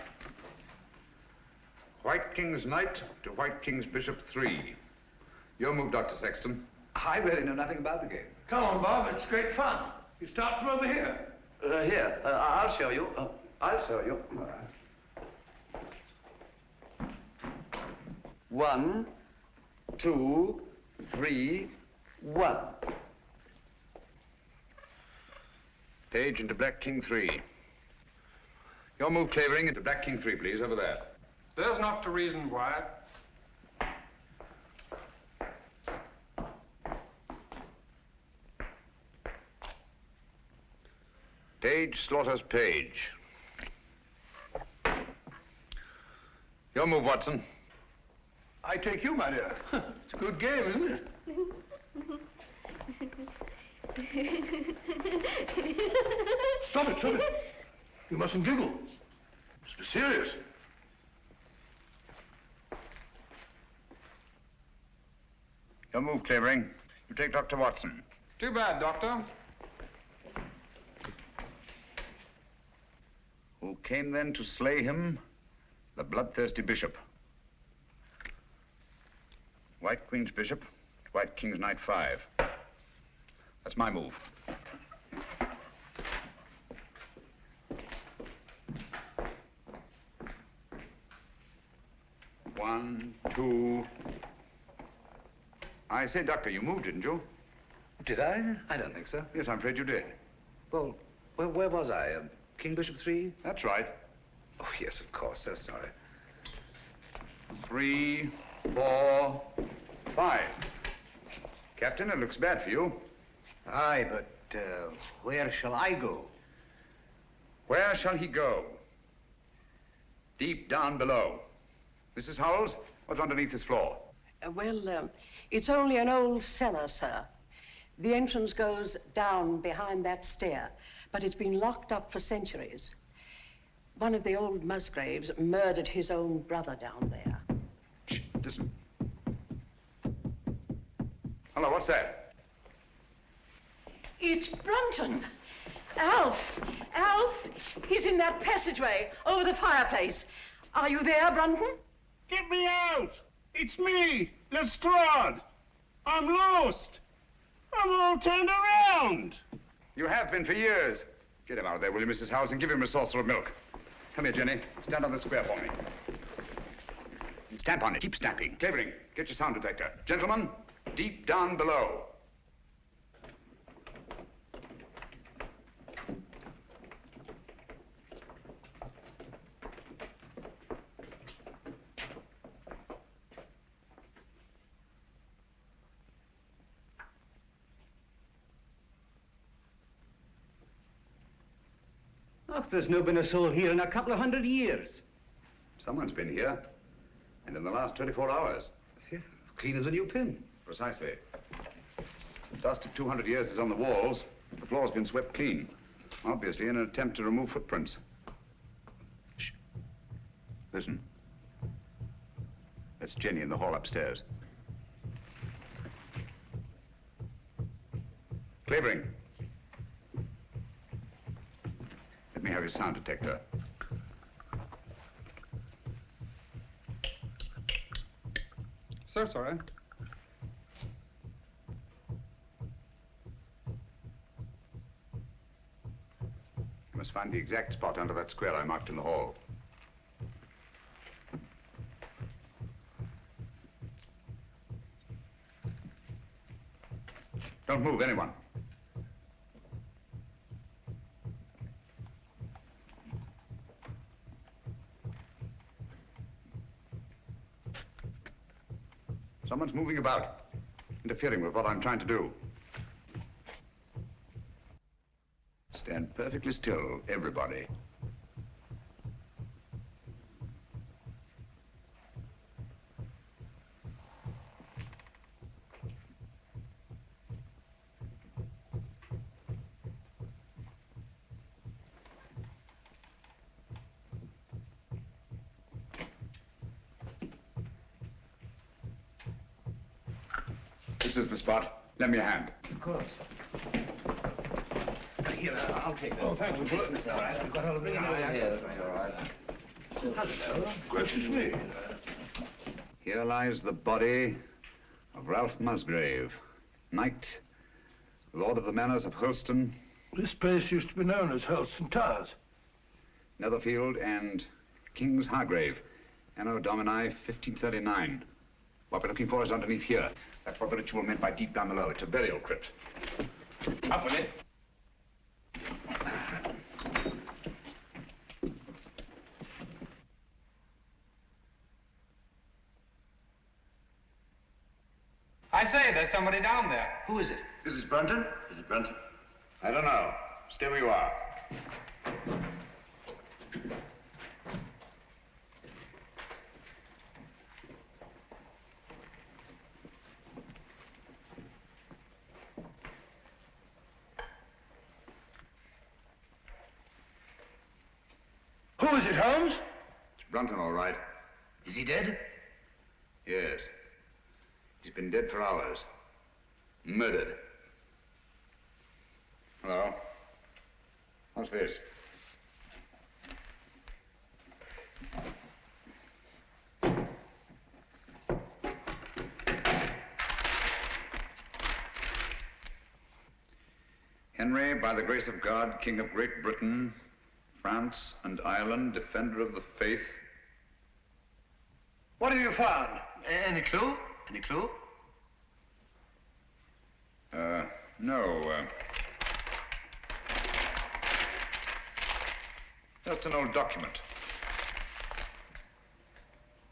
White King's Knight to White King's Bishop 3. Your move, Dr. Sexton. I really know nothing about the game. Come on, Bob, it's great fun. You start from over here. Here, I'll show you. I'll show you. 1, 2, 3, 1. Page into Black King 3. Your move, Clavering, into Black King 3, please, over there. There's not the reason why. Page slaughters Page. Your move, Watson. I take you, my dear. It's a good game, isn't it? Stop it, stop it. You mustn't giggle. You must be serious. Your move, Clavering. You take Dr. Watson. Too bad, Doctor. Who came then to slay him? The bloodthirsty bishop. White Queen's Bishop, White King's Knight 5. That's my move. One, two. I say, Doctor, you moved, didn't you? Did I? I don't think so. Yes, I'm afraid you did. Well, where was I? King Bishop 3? That's right. Oh, yes, of course. So sorry. 3, 4, 5. Captain, it looks bad for you. Aye, but where shall I go? Where shall he go? Deep down below. Mrs. Howells, what's underneath this floor? It's only an old cellar, sir. The entrance goes down behind that stair, but it's been locked up for centuries. One of the old Musgraves murdered his own brother down there. Shh, listen. Hello, what's that? It's Brunton. Alf! Alf! He's in that passageway over the fireplace. Are you there, Brunton? Get me out! It's me, Lestrade. I'm lost. I'm all turned around. You have been for years. Get him out of there, will you, Mrs. Howells, and give him a saucer of milk. Come here, Jenny. Stand on the square for me. Stamp on it. Keep stamping. Clavering, get your sound detector. Gentlemen, deep down below. Oh, there's no been a soul here in a couple of 100 years. Someone's been here. And in the last 24 hours. Yeah, clean as a new pin. Precisely. The dust of 200 years is on the walls. The floor's been swept clean. Obviously in an attempt to remove footprints. Shh. Listen. That's Jenny in the hall upstairs. Clavering. Let me have your sound detector. So sorry. You must find the exact spot under that square I marked in the hall. Don't move, anyone. Someone's moving about, interfering with what I'm trying to do. Stand perfectly still, everybody. This is the spot. Lend me a hand. Of course. Here, I'll take that. Oh, thank you. That's all right. I've got all the bring it over here. That's all right. Hello. Gracious me. Here lies the body of Ralph Musgrave, knight, lord of the manors of Holston. This place used to be known as Holston Towers. Netherfield and King's Hargrave, Anno Domini 1539. What we're looking for is underneath here. That's what the ritual meant by deep down below. It's a burial crypt. Up with it. I say, there's somebody down there. Who is it? This is Brunton? Is it Brunton? I don't know. Stay where you are. Who is it, Holmes? It's Brunton, all right. Is he dead? Yes. He's been dead for hours. Murdered. Hello. What's this? Henry, by the grace of God, King of Great Britain, France and Ireland, defender of the faith. What have you found? Any clue? Any clue? No. Just an old document.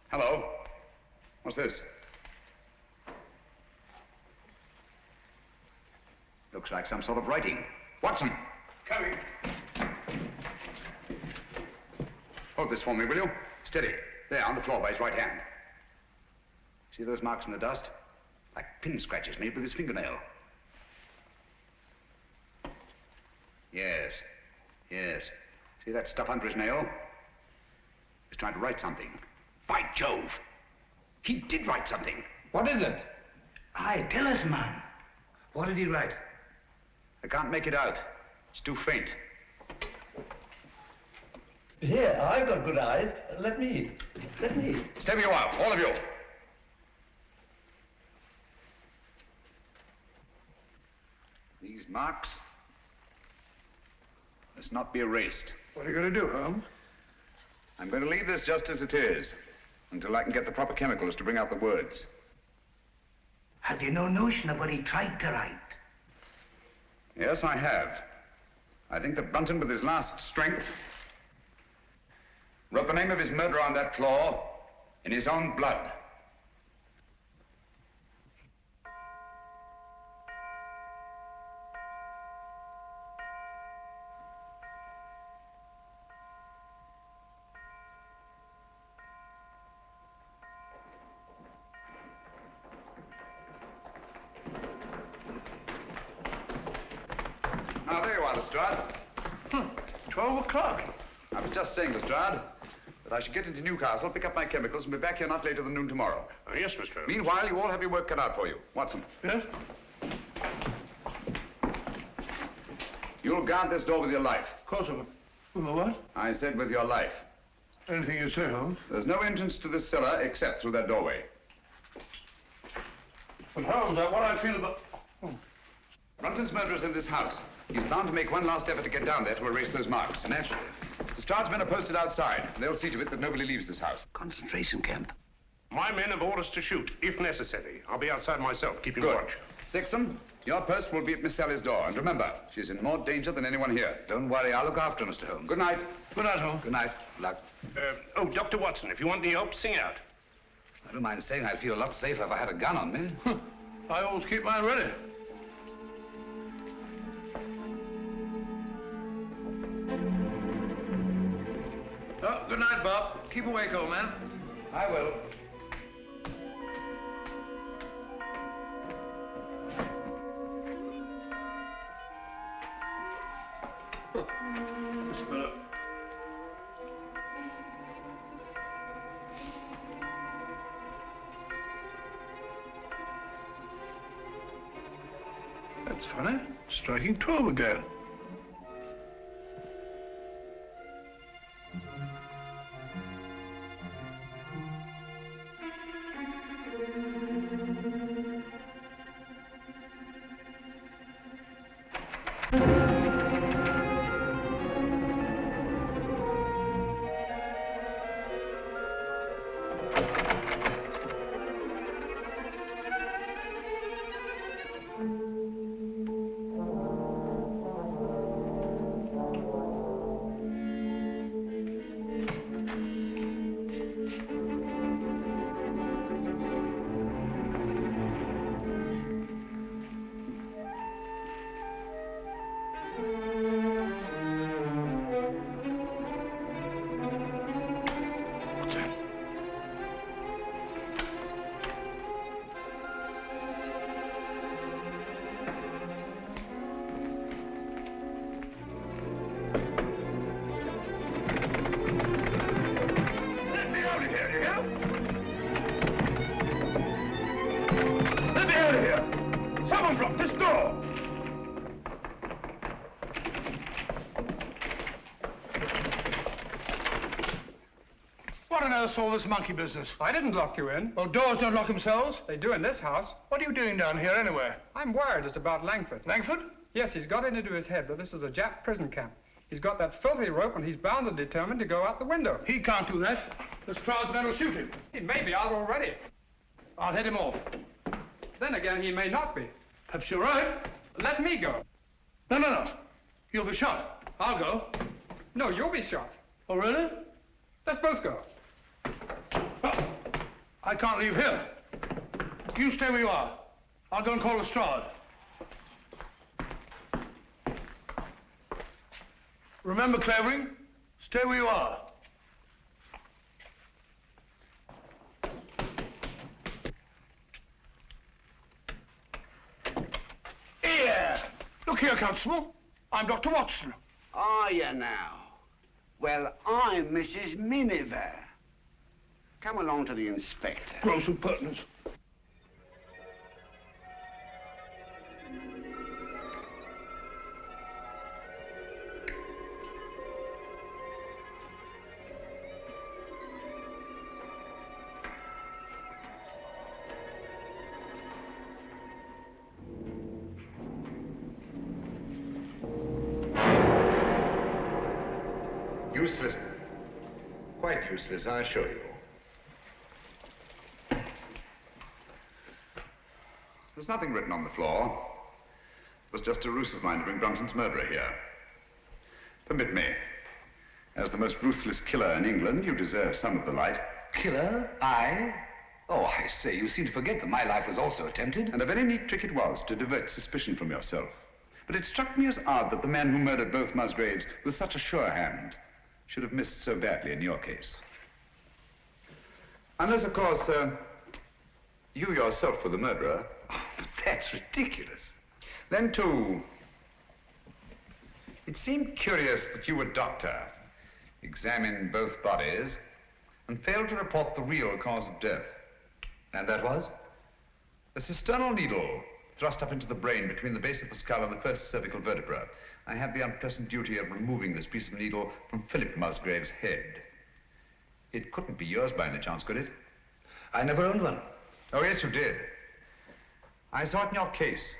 Hello. What's this? Looks like some sort of writing. Watson! Coming. Hold this for me, will you? Steady. There, on the floor by his right hand. See those marks in the dust? Like pin scratches made with his fingernail. Yes. Yes. See that stuff under his nail? He's trying to write something. By Jove! He did write something. What is it? Aye, tell us, man. What did he write? I can't make it out. It's too faint. Here, I've got good eyes. Let me. Stay where you are, all of you. These marks must not be erased. What are you going to do, Holmes? I'm going to leave this just as it is, until I can get the proper chemicals to bring out the words. Have you no notion of what he tried to write? Yes, I have. I think that Brunton, with his last strength, wrote the name of his murderer on that floor in his own blood. Now, there you are, Lestrade. 12 o'clock. I was just saying, Lestrade, that I should get into Newcastle, pick up my chemicals, and be back here not later than noon tomorrow. Yes, Mr. Holmes. Meanwhile, you all have your work cut out for you. Watson. Yes? You'll guard this door with your life. Of course I will. With my what? I said with your life. Anything you say, Holmes. There's no entrance to this cellar except through that doorway. But Holmes, what I feel about... Brunton's murderer's in this house. He's bound to make one last effort to get down there to erase those marks. Naturally. Lestrade's men are posted outside. They'll see to it that nobody leaves this house. Concentration camp. My men have orders to shoot, if necessary. I'll be outside myself, keeping Good. watch. Sexton, your post will be at Miss Sally's door. And remember, she's in more danger than anyone here. Don't worry, I'll look after her, Mr. Holmes. Good night. Good night, Holmes. Good night. Good luck. Oh, Dr. Watson, if you want any help, sing out. I don't mind saying I'd feel a lot safer if I had a gun on me. I always keep mine ready. Oh, good night, Bob. Keep awake, old man. I will. That's better. That's funny. Striking 12 again. What on earth's all this monkey business? I didn't lock you in. Well, doors don't lock themselves. They do in this house. What are you doing down here, anyway? I'm worried it's about Langford. Langford? Yes, he's got it into his head that this is a Jap prison camp. He's got that filthy rope, and he's bound and determined to go out the window. He can't do that. Lestrade's men will shoot him. He may be out already. I'll head him off. Then again, he may not be. Perhaps you're right. Let me go. No. You'll be shot. I'll go. No, you'll be shot. Oh, really? Let's both go. I can't leave here. You stay where you are. I'll go and call Lestrade. Remember, Clavering, stay where you are. Here! Look here, Constable. I'm Dr. Watson. Are you now? Well, I'm Mrs. Miniver. Come along to the inspector. Gross impertinence. Useless. Quite useless, I assure you. There's nothing written on the floor. It was just a ruse of mine to bring Brunton's murderer here. Permit me. As the most ruthless killer in England, you deserve some of the light. Killer? I? Oh, I say, you seem to forget that my life was also attempted. And a very neat trick it was to divert suspicion from yourself. But it struck me as odd that the man who murdered both Musgraves with such a sure hand should have missed so badly in your case. Unless, of course, you yourself were the murderer. Oh, that's ridiculous. Then, too, it seemed curious that you, a doctor, examined both bodies and failed to report the real cause of death. And that was? A cisternal needle thrust up into the brain between the base of the skull and the first cervical vertebra. I had the unpleasant duty of removing this piece of needle from Philip Musgrave's head. It couldn't be yours by any chance, could it? I never owned one. Oh, yes, you did. I saw it in your case.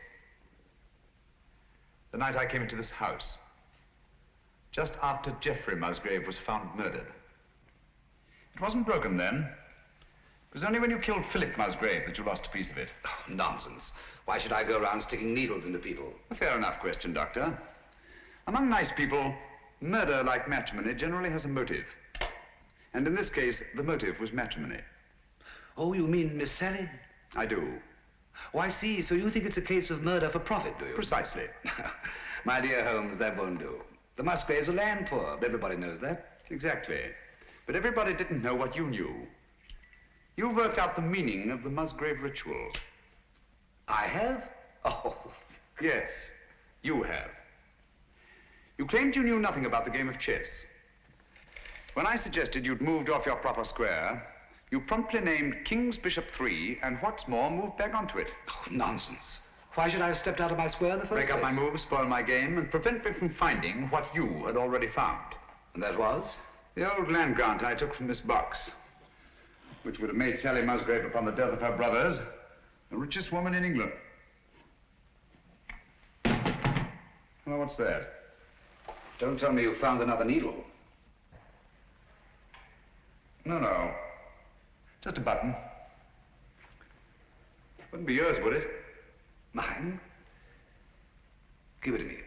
The night I came into this house. Just after Geoffrey Musgrave was found murdered. It wasn't broken then. It was only when you killed Philip Musgrave that you lost a piece of it. Oh, nonsense. Why should I go around sticking needles into people? A fair enough question, Doctor. Among nice people, murder, like matrimony, generally has a motive. And in this case, the motive was matrimony. Oh, you mean Miss Sally? I do. Oh, I see. So you think it's a case of murder for profit, do you? Precisely. My dear Holmes, that won't do. The Musgraves are land poor. Everybody knows that. Exactly. But everybody didn't know what you knew. You worked out the meaning of the Musgrave ritual. I have? Oh. Yes, you have. You claimed you knew nothing about the game of chess. When I suggested you'd moved off your proper square, you promptly named King's Bishop 3, and what's more, moved back onto it. Oh, nonsense. Why should I have stepped out of my square in the first place? Break up my move, spoil my game, and prevent me from finding what you had already found. And that was? The old land grant I took from this box, which would have made Sally Musgrave, upon the death of her brothers, the richest woman in England. Well, what's that? Don't tell me you found another needle. No. Just a button. Wouldn't be yours, would it? Mine? Give it to me.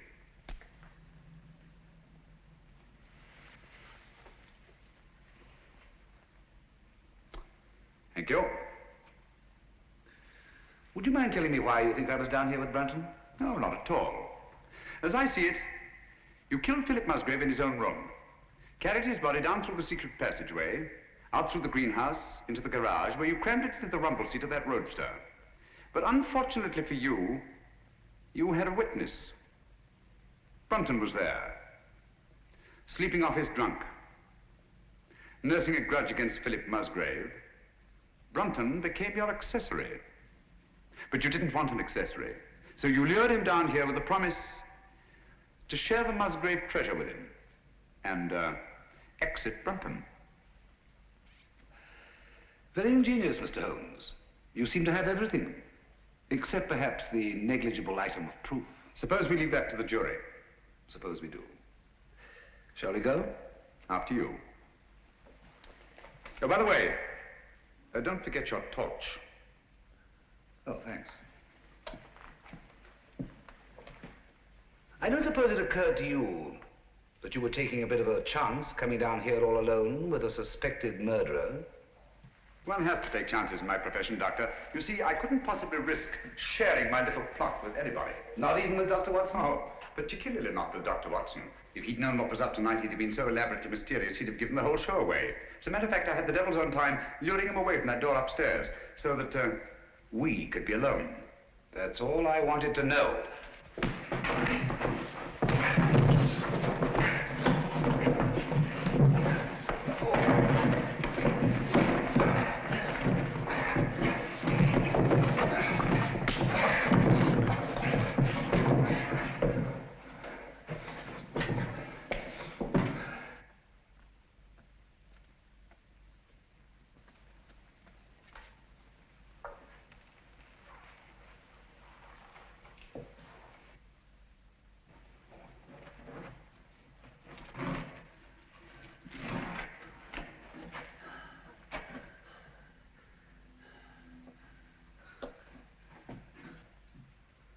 Thank you. Would you mind telling me why you think I was down here with Brunton? No, not at all. As I see it, you killed Philip Musgrave in his own room, carried his body down through the secret passageway, out through the greenhouse, into the garage, where you crammed it into the rumble seat of that roadster. But unfortunately for you, you had a witness. Brunton was there, sleeping off his drunk, nursing a grudge against Philip Musgrave. Brunton became your accessory. But you didn't want an accessory, so you lured him down here with the promise to share the Musgrave treasure with him and exit Brunton. Very ingenious, Mr. Holmes. You seem to have everything, except perhaps the negligible item of proof. Suppose we leave that to the jury. Suppose we do. Shall we go? After you. Oh, by the way, don't forget your torch. Oh, thanks. I don't suppose it occurred to you that you were taking a bit of a chance coming down here all alone with a suspected murderer. One has to take chances in my profession, Doctor. You see, I couldn't possibly risk sharing my little plot with anybody. Not even with Dr. Watson? No, particularly not with Dr. Watson. If he'd known what was up tonight, he'd have been so elaborately mysterious, he'd have given the whole show away. As a matter of fact, I had the devil's own time luring him away from that door upstairs so that we could be alone. That's all I wanted to know.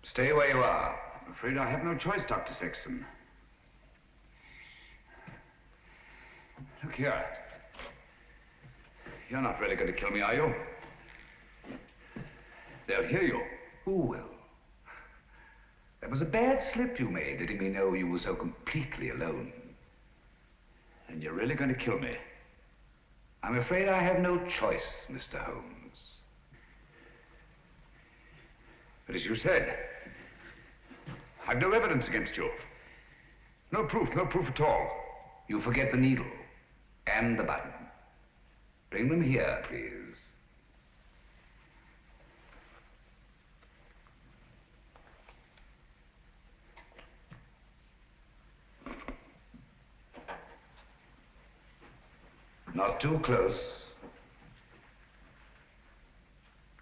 Stay where you are. I'm afraid I have no choice, Dr. Sexton. Look here. You're not really going to kill me, are you? They'll hear you. Who will? That was a bad slip you made, letting me know you were so completely alone. And you're really going to kill me. I'm afraid I have no choice, Mr. Holmes. But as you said, I've no evidence against you. No proof at all. You forget the needle and the button. Bring them here, please. Not too close.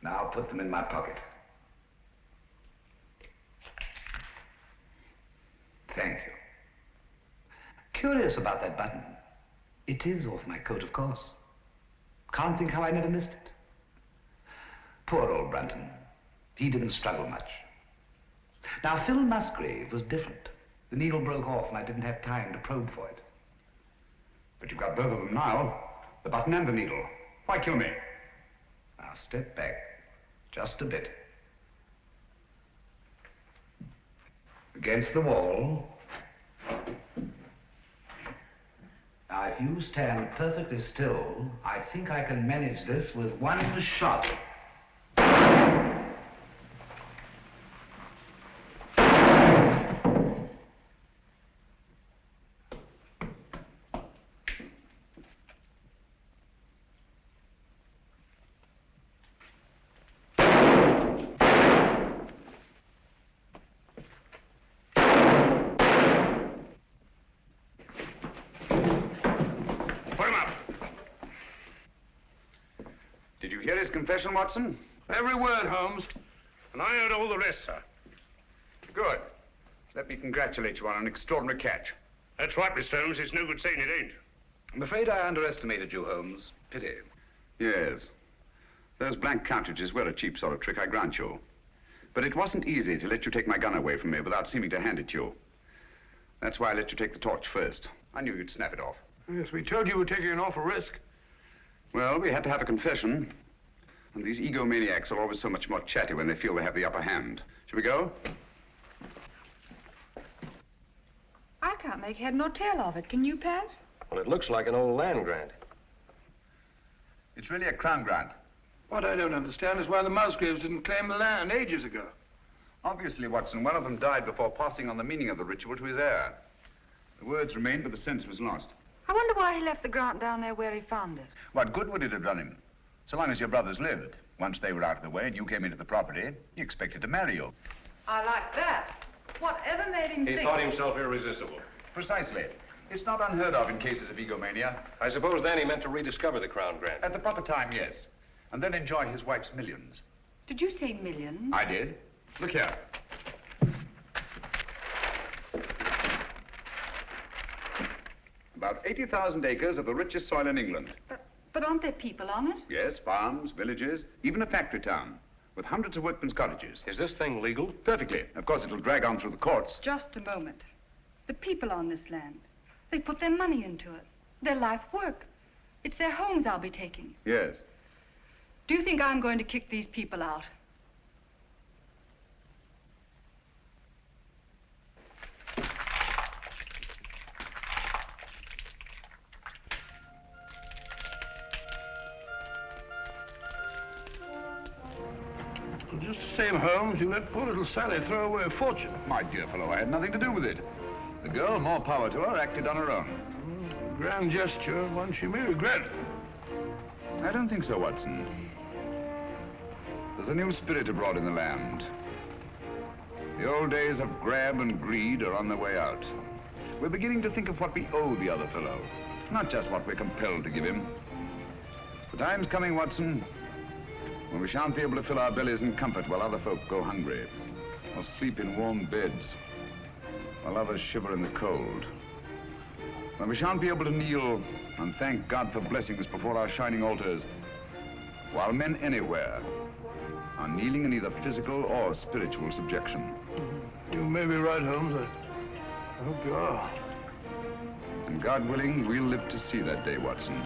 Now put them in my pocket. Thank you. Curious about that button. It is off my coat, of course. Can't think how I never missed it. Poor old Brunton. He didn't struggle much. Now, Phil Musgrave was different. The needle broke off and I didn't have time to probe for it. But you've got both of them now. The button and the needle. Why kill me? Now, step back. Just a bit. Against the wall. Now, if you stand perfectly still, I think I can manage this with one shot. His confession, Watson? Every word, Holmes. And I heard all the rest, sir. Good. Let me congratulate you on an extraordinary catch. That's right, Mr. Holmes. It's no good saying it ain't. I'm afraid I underestimated you, Holmes. Pity. Yes. Those blank cartridges were a cheap sort of trick, I grant you. But it wasn't easy to let you take my gun away from me without seeming to hand it to you. That's why I let you take the torch first. I knew you'd snap it off. Yes, we told you we were taking an awful risk. Well, we had to have a confession. And these egomaniacs are always so much more chatty when they feel they have the upper hand. Shall we go? I can't make head nor tail of it. Can you, Pat? Well, it looks like an old land grant. It's really a crown grant. What I don't understand is why the Musgraves didn't claim the land ages ago. Obviously, Watson, one of them died before passing on the meaning of the ritual to his heir. The words remained, but the sense was lost. I wonder why he left the grant down there where he found it. What good would it have done him? So long as your brothers lived. Once they were out of the way and you came into the property, he expected to marry you. I like that. Whatever made him think... He thought himself irresistible. Precisely. It's not unheard of in cases of egomania. I suppose then he meant to rediscover the crown grant. At the proper time, yes. And then enjoy his wife's millions. Did you say millions? I did. Look here. About 80,000 acres of the richest soil in England. But aren't there people on it? Yes, farms, villages, even a factory town, with hundreds of workmen's cottages. Is this thing legal? Perfectly. Of course, it'll drag on through the courts. Just a moment. The people on this land, they put their money into it, their life work. It's their homes I'll be taking. Yes. Do you think I'm going to kick these people out? Just the same, Holmes, you let poor little Sally throw away a fortune. My dear fellow, I had nothing to do with it. The girl, more power to her, acted on her own. Grand gesture, one she may regret. I don't think so, Watson. There's a new spirit abroad in the land. The old days of grab and greed are on their way out. We're beginning to think of what we owe the other fellow, not just what we're compelled to give him. The time's coming, Watson, when we shan't be able to fill our bellies in comfort while other folk go hungry, or sleep in warm beds, while others shiver in the cold. When we shan't be able to kneel and thank God for blessings before our shining altars, while men anywhere are kneeling in either physical or spiritual subjection. You may be right, Holmes. I hope you are. And God willing, we'll live to see that day, Watson.